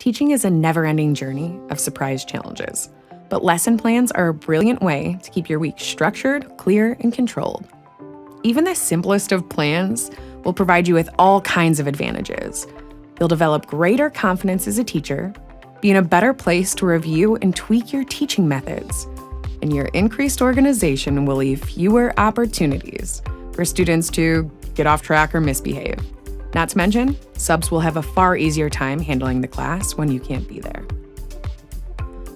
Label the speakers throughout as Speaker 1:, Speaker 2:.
Speaker 1: teaching is a never-ending journey of surprise challenges, but lesson plans are a brilliant way to keep your week structured, clear, and controlled. Even the simplest of plans will provide you with all kinds of advantages. You'll develop greater confidence as a teacher, be in a better place to review and tweak your teaching methods, and your increased organization will leave fewer opportunities for students to get off track or misbehave. Not to mention, subs will have a far easier time handling the class when you can't be there.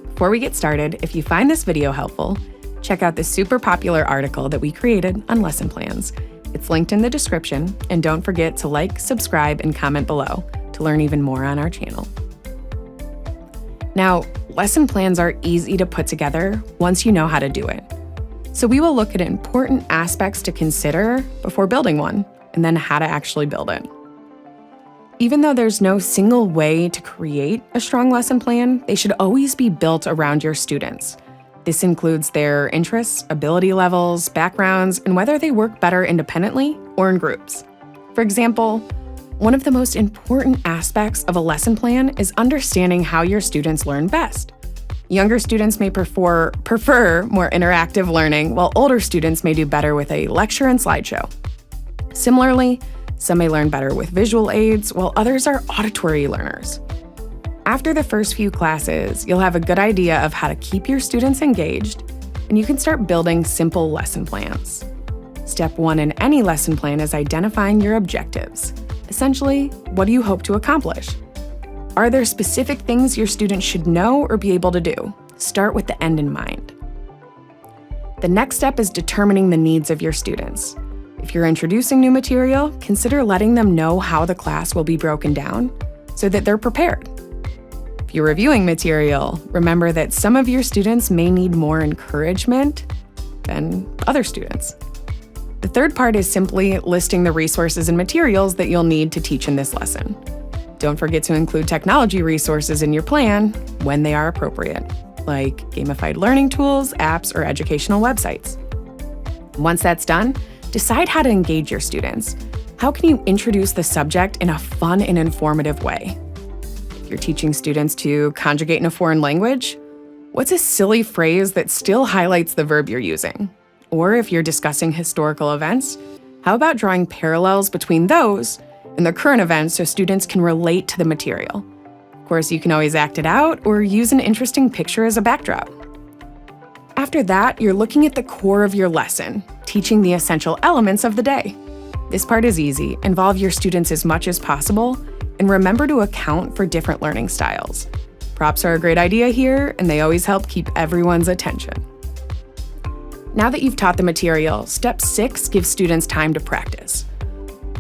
Speaker 1: Before we get started, if you find this video helpful, check out the super popular article that we created on lesson plans. It's linked in the description, and don't forget to like, subscribe, and comment below to learn even more on our channel. Now, lesson plans are easy to put together once you know how to do it. So we will look at important aspects to consider before building one, and then how to actually build it. Even though there's no single way to create a strong lesson plan, they should always be built around your students. This includes their interests, ability levels, backgrounds, and whether they work better independently or in groups. For example, one of the most important aspects of a lesson plan is understanding how your students learn best. Younger students may prefer more interactive learning, while older students may do better with a lecture and slideshow. Similarly, some may learn better with visual aids, while others are auditory learners. After the first few classes, you'll have a good idea of how to keep your students engaged, and you can start building simple lesson plans. Step 1 in any lesson plan is identifying your objectives. Essentially, what do you hope to accomplish? Are there specific things your students should know or be able to do? Start with the end in mind. The next step is determining the needs of your students. If you're introducing new material, consider letting them know how the class will be broken down so that they're prepared. If you're reviewing material, remember that some of your students may need more encouragement than other students. The third part is simply listing the resources and materials that you'll need to teach in this lesson. Don't forget to include technology resources in your plan when they are appropriate, like gamified learning tools, apps, or educational websites. Once that's done, decide how to engage your students. How can you introduce the subject in a fun and informative way? If you're teaching students to conjugate in a foreign language, what's a silly phrase that still highlights the verb you're using? Or if you're discussing historical events, how about drawing parallels between those and the current events so students can relate to the material? Of course, you can always act it out or use an interesting picture as a backdrop. After that, you're looking at the core of your lesson, teaching the essential elements of the day. This part is easy. Involve your students as much as possible, and remember to account for different learning styles. Props are a great idea here, and they always help keep everyone's attention. Now that you've taught the material, step 6 gives students time to practice.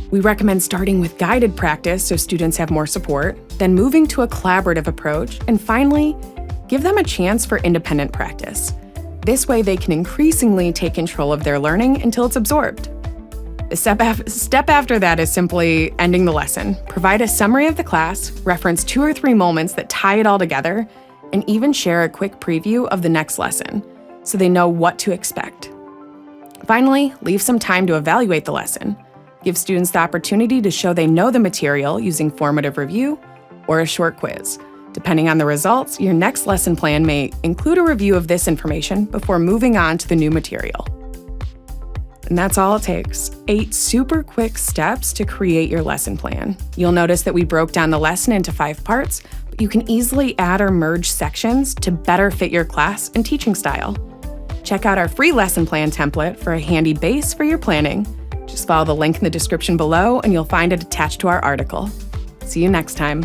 Speaker 1: We recommend starting with guided practice so students have more support, then moving to a collaborative approach, and finally, give them a chance for independent practice. This way, they can increasingly take control of their learning until it's absorbed. The step after that is simply ending the lesson. Provide a summary of the class, reference 2 or 3 moments that tie it all together, and even share a quick preview of the next lesson so they know what to expect. Finally, leave some time to evaluate the lesson. Give students the opportunity to show they know the material using formative review or a short quiz. Depending on the results, your next lesson plan may include a review of this information before moving on to the new material. And that's all it takes. 8 super quick steps to create your lesson plan. You'll notice that we broke down the lesson into 5 parts, but you can easily add or merge sections to better fit your class and teaching style. Check out our free lesson plan template for a handy base for your planning. Just follow the link in the description below and you'll find it attached to our article. See you next time.